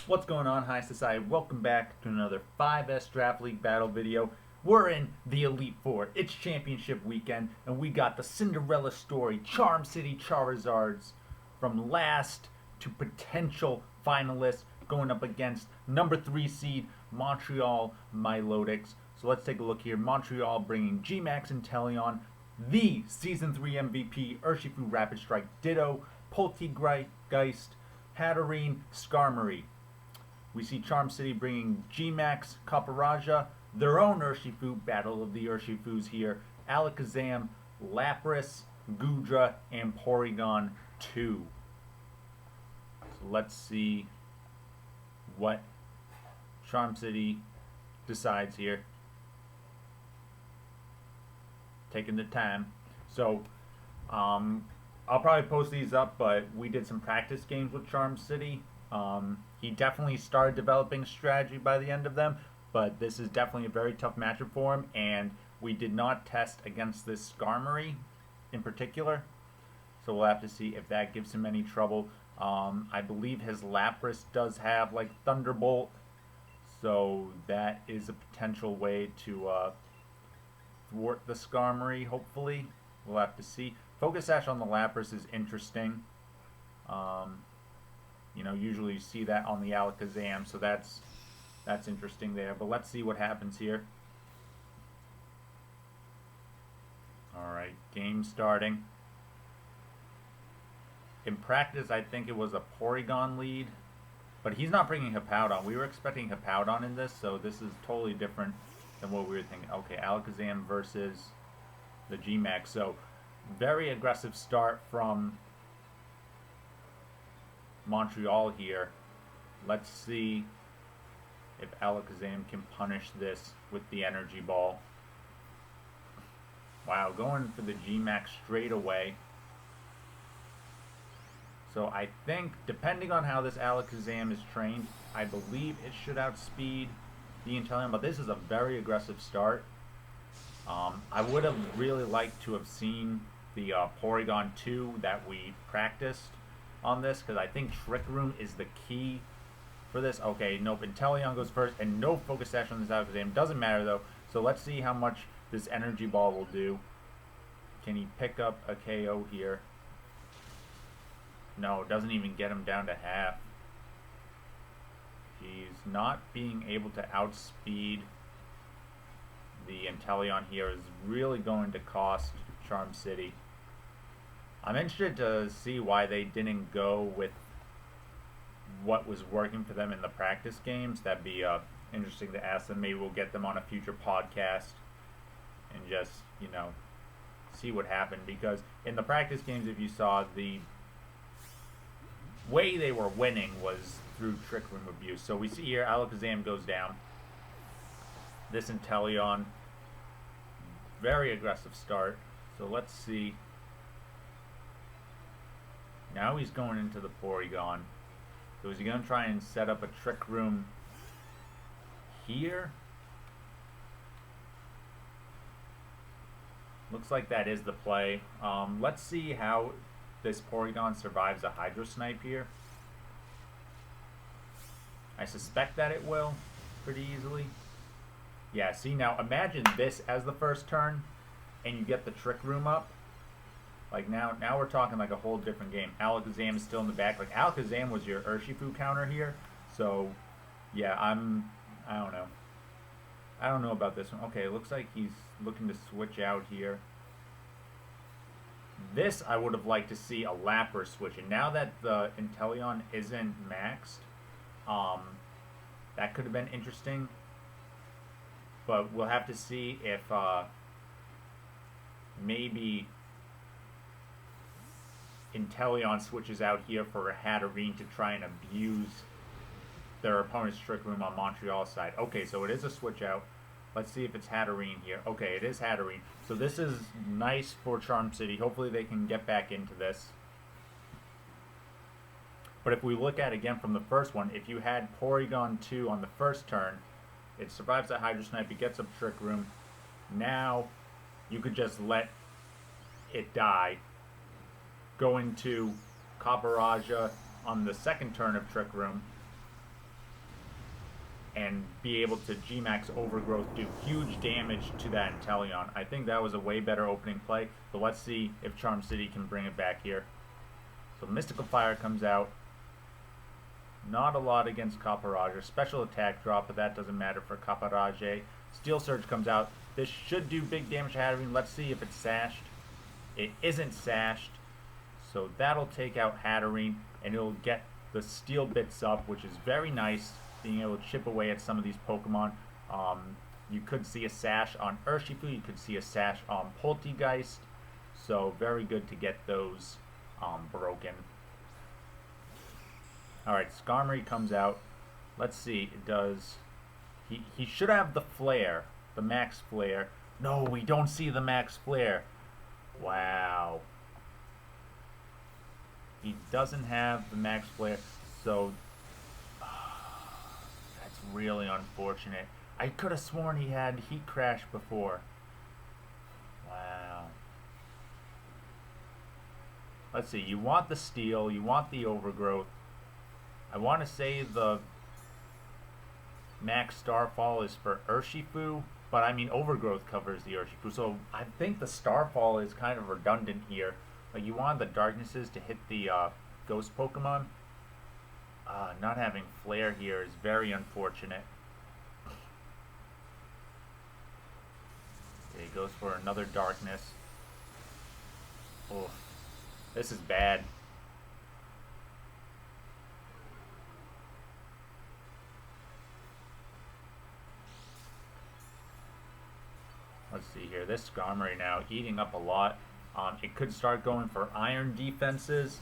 What's going on, High Society? Welcome back to another 5S Draft League battle video. We're in the Elite Four. It's championship weekend, and we got the Cinderella Story, City Charizards from last to potential finalists going up against number 3 seed Montreal Milotics. So let's take a look here. Montreal bringing GMAX Inteleon, the Season 3 MVP, Urshifu Rapid Strike Ditto, Polteageist, Hatterene, Skarmory. We see Charm City bringing GMAX, Copperajah, their own Urshifu, Battle of the Urshifus here, Alakazam, Lapras, Goodra, and Porygon 2. So let's see what Charm City decides here. Taking the time. So, I'll probably post these up, but we did some practice games with Charm City. He definitely started developing a strategy by the end of them, but this is definitely a very tough matchup for him, and we did not test against this Skarmory in particular, so we'll have to see if that gives him any trouble. I believe his Lapras does have like Thunderbolt, so that is a potential way to thwart the Skarmory, hopefully. We'll have to see. Focus Sash on the Lapras is interesting. You know, usually you see that on the Alakazam, so that's interesting there. But let's see what happens here. Alright, game starting. In practice, I think it was a Porygon lead, but he's not bringing Hippowdon. We were expecting Hippowdon in this, so this is totally different than what we were thinking. Okay, Alakazam versus the GMAX. So, very aggressive start from Montreal here. Let's see if Alakazam can punish this with the energy ball. Wow, going for the GMAX straight away. So I think, depending on how this Alakazam is trained, I believe it should outspeed the Inteleon, but this is a very aggressive start. I would have really liked to have seen the Porygon 2 that we practiced on this, because I think Trick Room is the key for this. Okay, nope, Inteleon goes first, and no Focus Sash on this Alakazam. Doesn't matter, though. So let's see how much this Energy Ball will do. Can he pick up a KO here? No, it doesn't even get him down to half. He's not being able to outspeed the Inteleon here is really going to cost Charm City. I'm interested to see why they didn't go with what was working for them in the practice games. That'd be interesting to ask them. Maybe we'll get them on a future podcast and just, you know, see what happened. Because in the practice games, if you saw, the way they were winning was through Trick Room abuse. So we see here Alakazam goes down. This Inteleon, very aggressive start. So let's see. Now he's going into the Porygon. So is he going to try and set up a Trick Room here? Looks like that is the play. Let's see how this Porygon survives a Hydro Snipe here. I suspect that it will pretty easily. Yeah, see, now imagine this as the first turn and you get the Trick Room up. Like now we're talking like a whole different game. Alakazam is still in the back. Like Alakazam was your Urshifu counter here. So yeah, I don't know. I don't know about this one. Okay, it looks like he's looking to switch out here. This I would have liked to see a Lapras switch. And now that the Inteleon isn't maxed, that could have been interesting. But we'll have to see if maybe Inteleon switches out here for a Hatterene to try and abuse their opponent's Trick Room on Montreal's side. Okay, so it is a switch out. Let's see if it's Hatterene here. Okay, it is Hatterene. So this is nice for Charm City. Hopefully they can get back into this. But if we look at it again from the first one, if you had Porygon 2 on the first turn, it survives that Hydro Snipe, it gets up Trick Room. Now you could just let it die. Go into Copperajah on the second turn of Trick Room. and be able to GMAX Overgrowth, do huge damage to that Inteleon. I think that was a way better opening play, but let's see if Charm City can bring it back here. So Mystical Fire comes out. Not a lot against Copperajah. Special attack drop, but that doesn't matter for Copperajah. Steel Surge comes out. This should do big damage to Hatterene. Let's see if it's sashed. It isn't sashed, so that'll take out Hatterene, and it'll get the steel bits up, which is very nice, being able to chip away at some of these Pokemon. You could see a sash on Urshifu, you could see a sash on Polteageist, so very good to get those broken. Alright, Skarmory comes out. Let's see, it does... He should have the Flare, the Max Flare. No, we don't see the Max Flare. Wow. He doesn't have the Max Flare, so... that's really unfortunate. I could have sworn he had Heat Crash before. Wow. Let's see, you want the Steel, you want the Overgrowth. I want to say the Max Starfall is for Urshifu, but I mean Overgrowth covers the Urshifu, so I think the Starfall is kind of redundant here. Like, you want the Darknesses to hit the Ghost Pokemon. Not having Flare here is very unfortunate. Okay, he goes for another Darkness. Oh, this is bad. Let's see here. This Skarmory now eating up a lot. It could start going for Iron defenses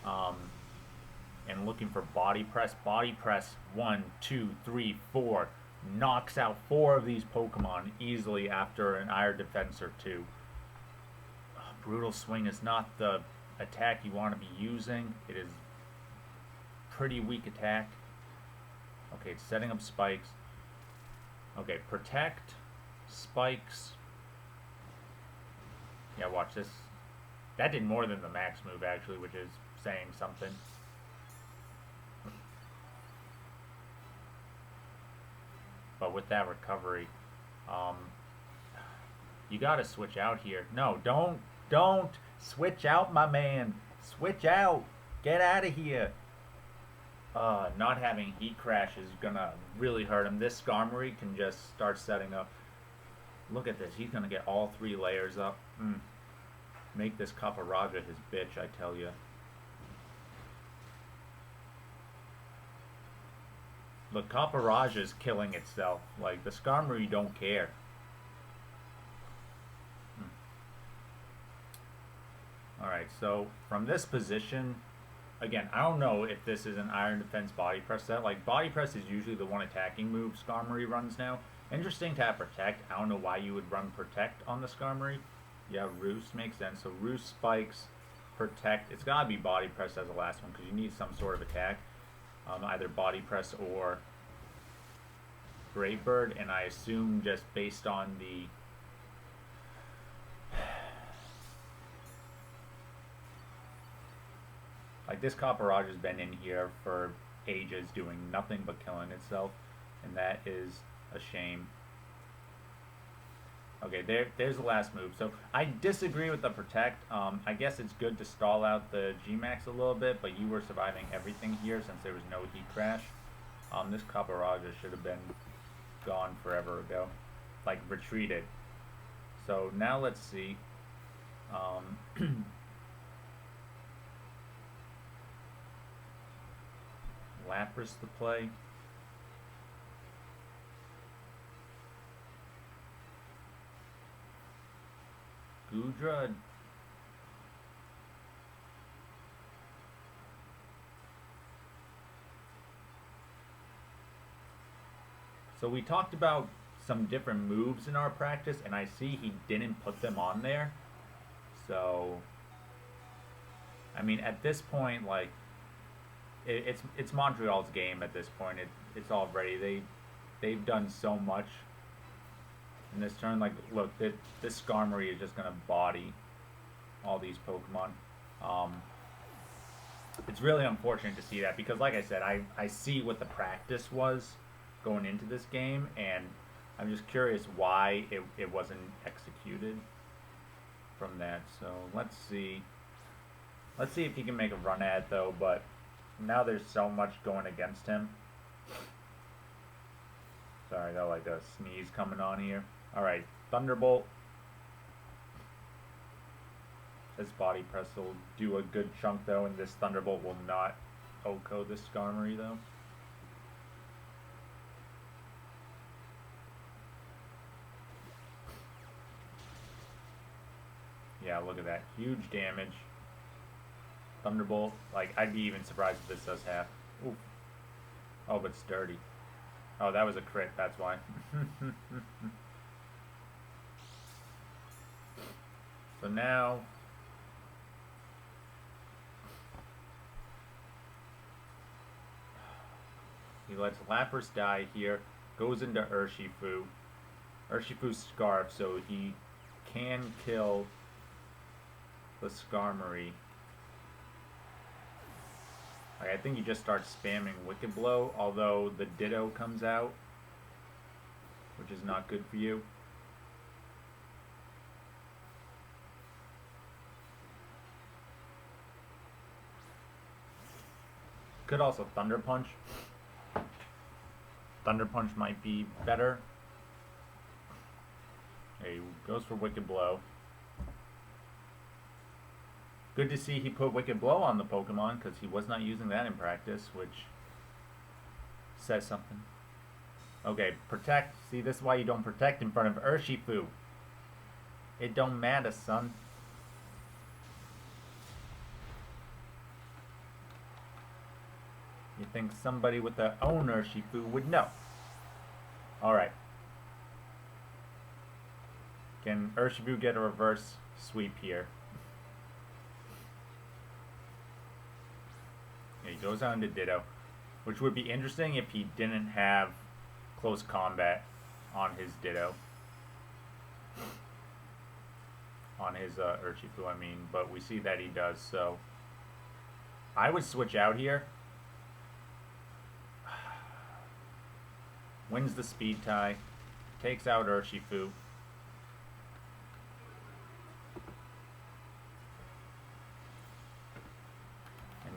and looking for Body Press. Body Press 1, 2, 3, 4 knocks out 4 of these Pokemon easily after an Iron defense or 2. Brutal Swing is not the attack you want to be using. It is pretty weak attack. Okay, it's setting up spikes. Okay, Protect, Spikes. Yeah, watch this. That did more than the max move, actually, which is saying something. But with that recovery, you gotta switch out here. No, don't switch out, my man. Switch out. Get out of here. Not having Heat Crash is gonna really hurt him. This Skarmory can just start setting up. Look at this. He's gonna get all 3 layers up. Make this Copperajah his bitch, I tell you. Look, Copperajah is killing itself. Like, the Skarmory don't care. Alright, so from this position, again, I don't know if this is an Iron Defense Body Press set. Like, Body Press is usually the one attacking move Skarmory runs now. Interesting to have Protect. I don't know why you would run Protect on the Skarmory. Yeah, Roost makes sense. So Roost, Spikes, Protect. It's got to be Body Press as the last one because you need some sort of attack. Either Body Press or Brave Bird. And I assume just based on the... like, this Copperajah has been in here for ages doing nothing but killing itself. And that is a shame. Okay, there's the last move. So I disagree with the Protect. I guess it's good to stall out the GMAX a little bit, but you were surviving everything here since there was no Heat Crash. This Copperajah should have been gone forever ago. Like, retreated. So now let's see. Lapras to play. Goodra. So we talked about some different moves in our practice, and I see he didn't put them on there. So, I mean, at this point, like, it's Montreal's game at this point. It's already, they've done so much in this turn. Like, look, this Skarmory is just gonna body all these Pokemon. It's really unfortunate to see that because, like I said, I see what the practice was, going into this game, and I'm just curious why it wasn't executed from that. So let's see. Let's see if he can make a run at it, though, but now there's so much going against him. Sorry, I got like a sneeze coming on here. Alright, Thunderbolt. This Body Press will do a good chunk, though, and this Thunderbolt will not OHKO this Skarmory, though. Yeah, look at that. Huge damage. Thunderbolt. Like, I'd be even surprised if this does half. Oof. Oh, but it's dirty. Oh, that was a crit, that's why. So now... he lets Lapras die here. Goes into Urshifu. Urshifu's Scarf, so he can kill the Skarmory. Like, I think he just starts spamming Wicked Blow, although the Ditto comes out, which is not good for you. Could also Thunder Punch. Thunder Punch might be better. Okay, he goes for Wicked Blow. Good to see he put Wicked Blow on the Pokemon, because he was not using that in practice, which says something. Okay, Protect. See, this is why you don't Protect in front of Urshifu. It don't matter, son. You think somebody with their own Urshifu would know. Alright. Can Urshifu get a reverse sweep here? He goes on to Ditto, which would be interesting if he didn't have close combat on his Ditto. On his Urshifu, I mean, but we see that he does, so I would switch out here. Wins the speed tie, takes out Urshifu.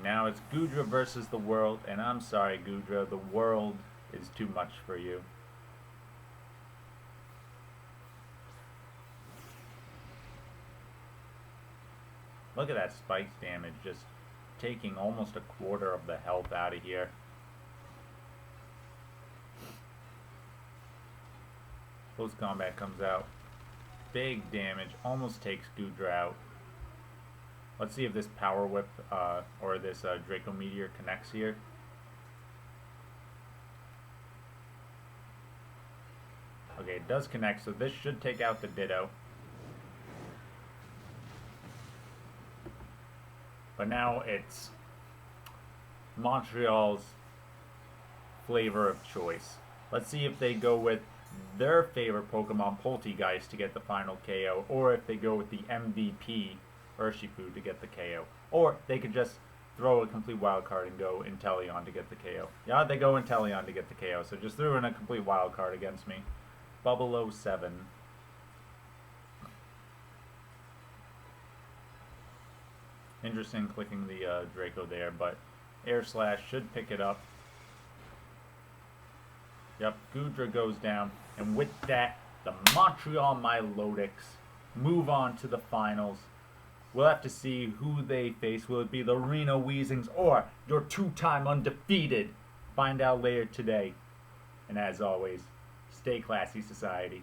Now it's Goodra versus the world, and I'm sorry, Goodra, the world is too much for you. Look at that spike damage, just taking almost a quarter of the health out of here. Close combat comes out. Big damage, almost takes Goodra out. Let's see if this Power Whip or this Draco Meteor connects here. Okay, it does connect, so this should take out the Ditto. But now it's Montreal's flavor of choice. Let's see if they go with their favorite Pokemon, Polteageist, to get the final KO, or if they go with the MVP, Urshifu, to get the KO. Or they could just throw a complete wild card and go Inteleon to get the KO. Yeah, they go Inteleon to get the KO, so just threw in a complete wild card against me. Bubble 07. Interesting clicking the Draco there, but Air Slash should pick it up. Yep, Goodra goes down, and with that, the Montreal Milotics move on to the finals. We'll have to see who they face. Will it be the Reno Weezings or your two-time undefeated? Find out later today. And as always, stay classy, society.